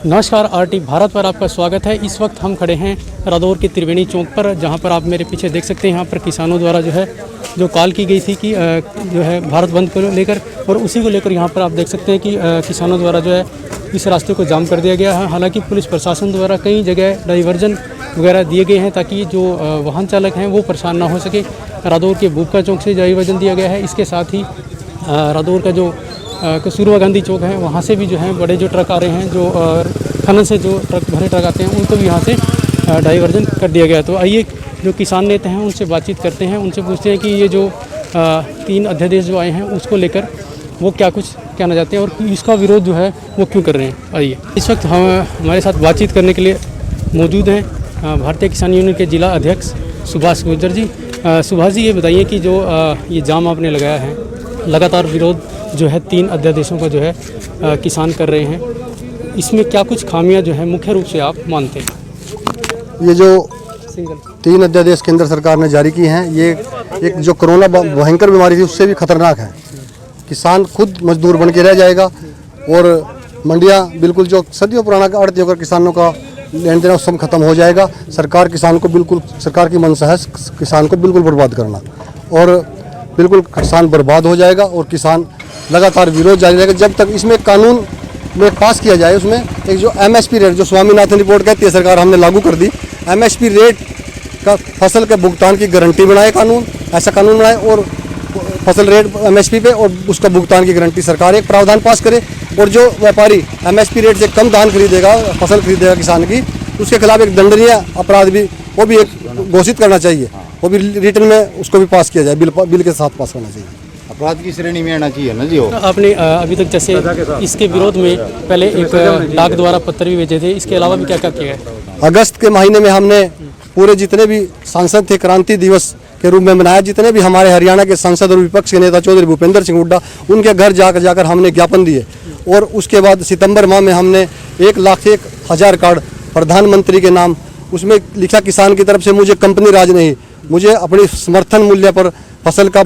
नमस्कार, आरटी भारत पर आपका स्वागत है। इस वक्त हम खड़े हैं रादौर के त्रिवेणी चौक पर, जहां पर आप मेरे पीछे देख सकते हैं। यहाँ पर किसानों द्वारा जो कॉल की गई थी कि जो है भारत बंद को लेकर, और उसी को लेकर यहाँ पर आप देख सकते हैं कि किसानों द्वारा इस रास्ते को जाम कर दिया गया है। हालांकि पुलिस प्रशासन द्वारा कई जगह डाइवर्जन वगैरह दिए गए हैं ताकि जो वाहन चालक हैं वो परेशान ना हो सके। रादौर के भूपका चौक से डाइवर्जन दिया गया है। इसके साथ ही रादौर का जो कस्तूरबा गांधी चौक है वहाँ से भी जो है बड़े जो ट्रक आ रहे हैं, जो खनन से जो भरे ट्रक आते हैं उनको भी यहाँ से डाइवर्जन कर दिया गया। तो आइए जो किसान नेता हैं उनसे बातचीत करते हैं, उनसे पूछते हैं कि ये जो 3 अध्यादेश जो आए हैं उसको लेकर वो क्या कुछ कहना चाहते हैं और इसका विरोध जो है वो क्यों कर रहे हैं। आइए, इस वक्त हमारे साथ बातचीत करने के लिए मौजूद हैं भारतीय किसान यूनियन के जिला अध्यक्ष सुभाष गुर्जर जी। सुभाष जी, ये बताइए कि जो ये जाम आपने लगाया है, लगातार विरोध जो है 3 अध्यादेशों का जो है किसान कर रहे हैं, इसमें क्या कुछ खामियां जो है मुख्य रूप से आप मानते हैं? ये जो 3 अध्यादेश केंद्र सरकार ने जारी किए हैं, ये एक जो कोरोना भयंकर बीमारी थी उससे भी खतरनाक है। किसान खुद मजदूर बन के रह जाएगा और मंडियां बिल्कुल जो सदियों पुराना आड़ती होकर किसानों का लेन देन सब खत्म हो जाएगा। सरकार की मंशा है किसान को बिल्कुल बर्बाद करना, और बिल्कुल किसान बर्बाद हो जाएगा और किसान लगातार विरोध जारी रहेगा जब तक इसमें कानून में पास किया जाए। उसमें एक जो MSP रेट, जो स्वामीनाथन रिपोर्ट कहती है सरकार, हमने लागू कर दी। MSP रेट का फसल के भुगतान की गारंटी बनाए कानून, ऐसा कानून बनाए और फसल रेट MSP पे और उसका भुगतान की गारंटी सरकार एक प्रावधान पास करे। और जो व्यापारी MSP रेट से कम धान खरीदेगा, फसल खरीदेगा किसान की, उसके खिलाफ एक दंडनीय अपराध भी वो भी एक घोषित करना चाहिए। वो भी रिटर्न में उसको भी पास किया जाए, बिल के साथ पास होना चाहिए। अपराध की श्रेणी में आना चाहिए ना जी। आपने अभी तक जैसे इसके विरोध में पहले एक डाक द्वारा पत्र भी भेजे थे, इसके अलावा भी क्या क्या किया है? अगस्त के महीने में हमने पूरे जितने भी सांसद थे क्रांति दिवस के रूप में मनाया। जितने भी हमारे हरियाणा के सांसद और विपक्ष के नेता चौधरी भूपेंद्र सिंह हुड्डा, उनके घर जाकर हमने ज्ञापन दिए। और उसके बाद सितंबर माह में हमने 1,01,000 कार्ड प्रधानमंत्री के नाम, उसमें लिखा किसान की तरफ से, मुझे कंपनी राज नहीं, मुझे अपनी समर्थन मूल्य पर फसल का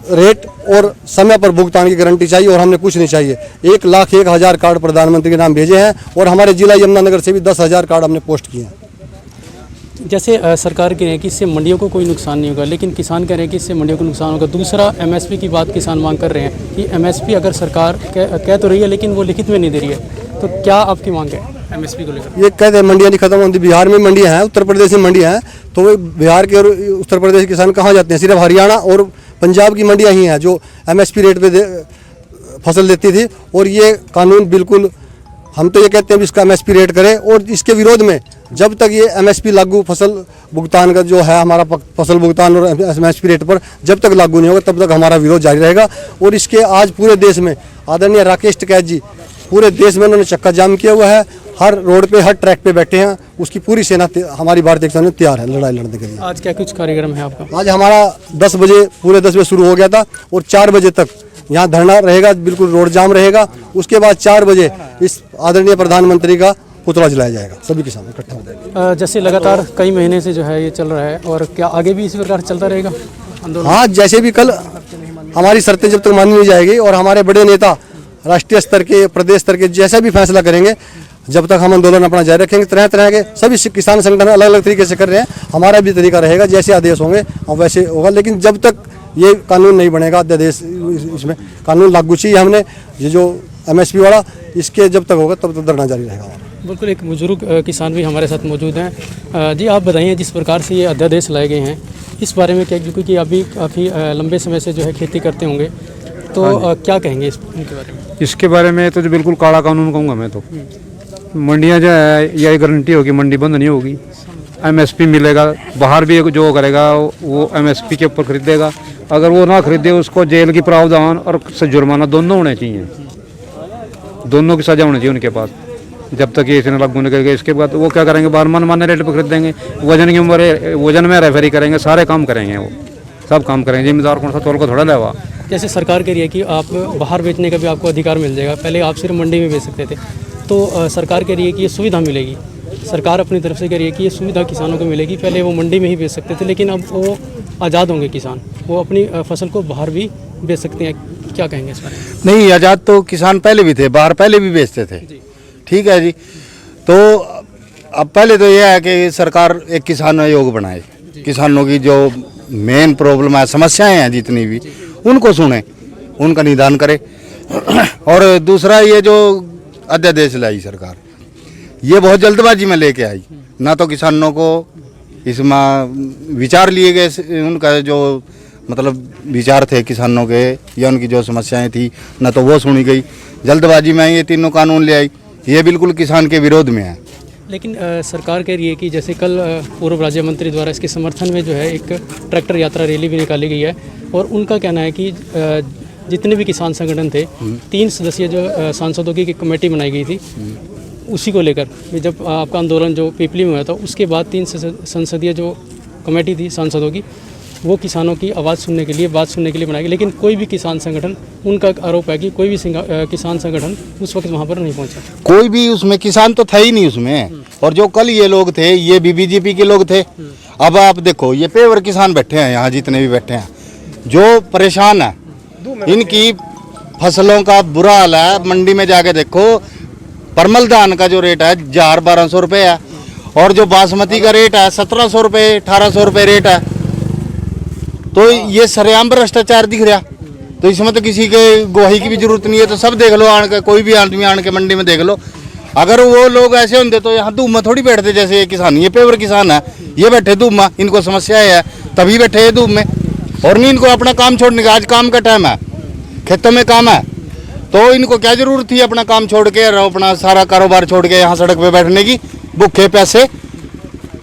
रेट और समय पर भुगतान की गारंटी चाहिए और हमने कुछ नहीं चाहिए। 1,01,000 कार्ड प्रधानमंत्री के नाम भेजे हैं और हमारे जिला यमुनानगर से भी 10,000 कार्ड हमने पोस्ट किए हैं। जैसे सरकार कह रहे हैं कि इससे मंडियों को कोई नुकसान नहीं होगा, लेकिन किसान कह रहे हैं कि इससे मंडियों को नुकसान होगा। दूसरा, MSP की बात किसान मांग कर रहे हैं कि MSP अगर सरकार कह तो रही है लेकिन वो लिखित में नहीं दे रही है, तो क्या आपकी मांग है MSP को लेकर? ये कहते हैं मंडियाँ नहीं खत्म होती, बिहार में मंडियाँ हैं, उत्तर प्रदेश में मंडियाँ हैं, तो बिहार के और उत्तर प्रदेश के किसान कहाँ जाते हैं? सिर्फ हरियाणा और पंजाब की मंडियाँ ही हैं जो MSP रेट पे फसल देती थी। और ये कानून बिल्कुल, हम तो ये कहते हैं इसका MSP रेट करें, और इसके विरोध में जब तक ये MSP लागू फसल भुगतान का जो है हमारा फसल भुगतान और MSP रेट पर जब तक लागू नहीं होगा तब तक हमारा विरोध जारी रहेगा। और इसके आज पूरे देश में आदरणीय राकेश टिकैत जी पूरे देश में उन्होंने चक्का जाम किया हुआ है। हर रोड पे, हर ट्रैक पे बैठे हैं, उसकी पूरी सेना हमारी भारतीय किसान तैयार है लड़ाई लड़ने के लिए। आज क्या कुछ कार्यक्रम है आपका? आज हमारा 10 बजे, पूरे 10 बजे शुरू हो गया था और 4 बजे तक यहाँ धरना रहेगा, बिल्कुल रोड जाम रहेगा। उसके बाद 4 बजे इस आदरणीय प्रधानमंत्री का पुतला जलाया जाएगा, सभी किसान इकट्ठा हो जाएंगे। जैसे लगातार कई महीने से जो है ये चल रहा है, और क्या आगे भी इसी प्रकार चलता रहेगा आंदोलन? हाँ, जैसे भी कल हमारी शर्तें जब तक मानी नहीं जाएगी और हमारे बड़े नेता राष्ट्रीय स्तर के, प्रदेश स्तर के जैसा भी फैसला करेंगे, जब तक हम आंदोलन अपना जारी रखेंगे। तरह तरह के सभी किसान संगठन अलग अलग तरीके से कर रहे हैं, हमारा भी तरीका रहेगा, जैसे आदेश होंगे और वैसे होगा। लेकिन जब तक ये कानून नहीं बनेगा, अध्यादेश, इसमें कानून लागू चाहिए हमने, ये जो MSP वाला, इसके जब तक होगा तब तक धरना जारी रहेगा। बिल्कुल, एक बुजुर्ग किसान भी हमारे साथ मौजूद हैं। जी, आप बताइए, जिस प्रकार से ये अध्यादेश लाए गए हैं इस बारे में क्या, क्योंकि अभी काफ़ी लंबे समय से जो है खेती करते होंगे, तो क्या कहेंगे इनके बारे में? इसके बारे में तो बिल्कुल काला कानून कहूँगा मैं तो। मंडियाँ जो है, यही गारंटी होगी मंडी बंद नहीं होगी, MSP मिलेगा। बाहर भी जो करेगा वो MSP के ऊपर खरीदेगा, अगर वो ना खरीदे उसको जेल की प्रावधान और जुर्माना दोनों होने चाहिए, दोनों की सजा होनी चाहिए उनके पास, जब तक ये इसने लागू नहीं करेगा। इसके बाद वो क्या करेंगे, बाहर मनमाने रेट पर खरीदेंगे, वजन की उम्र, वजन में रेफरी करेंगे, सारे काम करेंगे, वो सब काम करेंगे। जिम्मेदार कौन सा, तोल को थोड़ा लेवा। जैसे सरकार कह रही है कि आप बाहर बेचने का भी आपको अधिकार मिल जाएगा, पहले आप सिर्फ मंडी में बेच सकते थे, तो सरकार कह रही है कि ये सुविधा मिलेगी। सरकार अपनी तरफ से कह रही है कि ये सुविधा किसानों को मिलेगी, पहले वो मंडी में ही बेच सकते थे, लेकिन अब वो आज़ाद होंगे किसान, वो अपनी फसल को बाहर भी बेच सकते हैं। क्या कहेंगे इस बारे में? नहीं, आज़ाद तो किसान पहले भी थे, बाहर पहले भी बेचते थे, ठीक है जी। तो अब पहले तो यह है कि सरकार एक किसान आयोग बनाए, किसानों की जो मेन प्रॉब्लम है, समस्याएं हैं जितनी भी, उनको सुने, उनका निदान करे। और दूसरा ये जो अध्यादेश लाई सरकार, ये बहुत जल्दबाजी में लेके आई, ना तो किसानों को इसमें विचार लिए गए, उनका जो मतलब विचार थे किसानों के या उनकी जो समस्याएं थी, ना तो वो सुनी गई। जल्दबाजी में ये तीनों कानून ले आई, ये बिल्कुल किसान के विरोध में है। लेकिन सरकार कह रही है कि जैसे कल पूर्व राज्य मंत्री द्वारा इसके समर्थन में जो है एक ट्रैक्टर यात्रा रैली भी निकाली गई है, और उनका कहना है कि जितने भी किसान संगठन थे, 3 सदस्यीय जो सांसदों की कमेटी बनाई गई थी, उसी को लेकर जब आपका आंदोलन जो पिपली में हुआ था, उसके बाद 3 संसदीय जो कमेटी थी सांसदों की, वो किसानों की आवाज़ सुनने के लिए, बात सुनने के लिए बनाई गई। लेकिन कोई भी किसान संगठन, उनका आरोप है कि कोई भी किसान संगठन उस वक्त वहाँ पर नहीं पहुँचा। कोई भी उसमें किसान तो था ही नहीं उसमें। और जो कल ये लोग थे, ये भी बीजेपी के लोग थे। अब आप देखो, ये पेवर किसान बैठे हैं यहाँ, जितने भी बैठे हैं, जो परेशान है, इनकी फसलों का बुरा हाल है। मंडी में जाके देखो, परमल धान का जो रेट है 1200 रुपये है, और जो बासमती का रेट है 1700 रुपये, 1800 रुपये रेट है। तो ये सरेआम भ्रष्टाचार दिख रहा। तो इसमें तो किसी के गवाही की भी जरूरत नहीं है। तो सब देख लो, आन के कोई भी आदमी आन के मंडी में देख लो। अगर वो लोग ऐसे होंगे तो यहाँ धूप में थोड़ी बैठते, जैसे ये किसान, ये पेवर किसान है, ये बैठे धूप में, इनको समस्याएं है तभी बैठे हैं धूप में। और नहीं इनको अपना काम छोड़ने का, आज काम का टाइम है, खेतों में काम है, तो इनको क्या जरूरत थी अपना काम छोड़ के, अपना सारा कारोबार छोड़ के यहाँ सड़क पे बैठने की, भूखे पैसे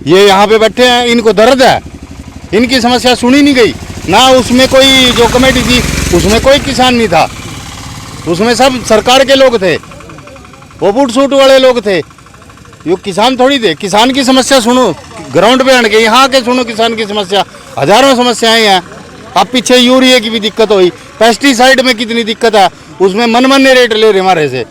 ये यहाँ पे बैठे हैं। इनको दर्द है, इनकी समस्या सुनी नहीं गई ना। उसमें कोई जो कमेटी थी, उसमें कोई किसान नहीं था, उसमें सब सरकार के लोग थे, वो बूट सूट वाले लोग थे, ये किसान थोड़ी थे। किसान की समस्या सुनो, ग्राउंड पे आने के यहाँ के सुनो किसान की समस्या। हजारों समस्याएं हैं। अब पीछे यूरिया की भी दिक्कत हुई, पेस्टिसाइड में कितनी दिक्कत है, उसमें मनमाने रेट ले रहे हमारे से,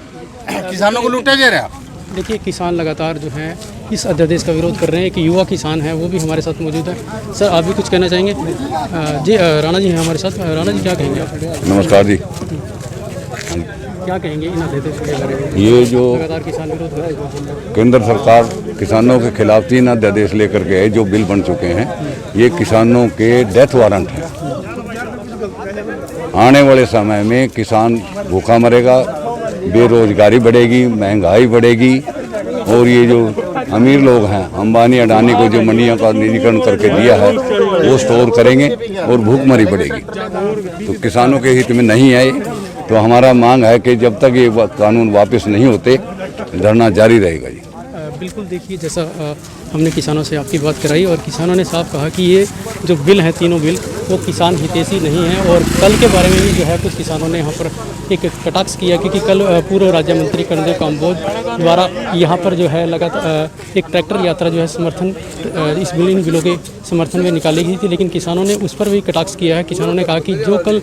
किसानों को लूटा जा रहा। देखिए, किसान लगातार जो है इस अध्यादेश का विरोध कर रहे हैं। एक युवा किसान है, वो भी हमारे साथ मौजूद है। सर, आप भी कुछ कहना चाहेंगे? जी, राणा जी हैं हमारे साथ। राणा जी, क्या कहेंगे आप? नमस्कार जी। क्या कहेंगे इन अध्यादेश के बारे में? ये जो लगातार किसान विरोध कर रहे हैं, केंद्र सरकार किसानों के खिलाफ 3 अध्यादेश लेकर के जो बिल बन चुके हैं, ये किसानों के डेथ वारंट है। आने वाले समय में किसान भूखा मरेगा, बेरोजगारी बढ़ेगी, महंगाई बढ़ेगी, और ये जो अमीर लोग हैं, अंबानी अडानी को जो मंडियों का निजीकरण करके दिया है, वो स्टोर करेंगे और भूखमरी बढ़ेगी। तो किसानों के हित में नहीं आए। तो हमारा मांग है कि जब तक ये कानून वापस नहीं होते, धरना जारी रहेगा जी। बिल्कुल, देखिए, जैसा हमने किसानों से आपकी बात कराई, और किसानों ने साफ कहा कि ये जो बिल हैं, तीनों बिल, वो किसान हितैषी नहीं है। और कल के बारे में भी जो है कुछ किसानों ने यहाँ पर एक कटाक्ष किया, क्योंकि कल पूर्व राज्य मंत्री कर्णदेव काम्बोज द्वारा यहाँ पर जो है लगातार एक ट्रैक्टर यात्रा जो है समर्थन इस बिल, इन बिलों के समर्थन में निकाली गई थी। लेकिन किसानों ने उस पर भी कटाक्ष किया है। किसानों ने कहा कि जो कल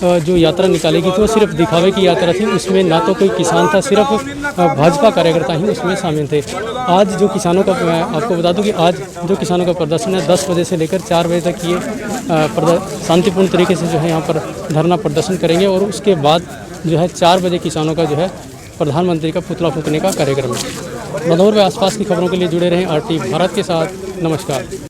जो यात्रा निकाली गई थी, वो सिर्फ दिखावे की यात्रा थी, उसमें ना तो कोई किसान था, सिर्फ भाजपा कार्यकर्ता ही उसमें शामिल थे। आज जो किसानों का, मैं आपको बता दूं कि आज जो किसानों का प्रदर्शन है, 10 बजे से लेकर 4 बजे तक ये शांतिपूर्ण तरीके से जो है यहाँ पर धरना प्रदर्शन करेंगे, और उसके बाद जो है 4 बजे किसानों का जो है प्रधानमंत्री का पुतला फूंकने का कार्यक्रम है। रदौर व आसपास की खबरों के लिए जुड़े रहें आरटी भारत के साथ। नमस्कार।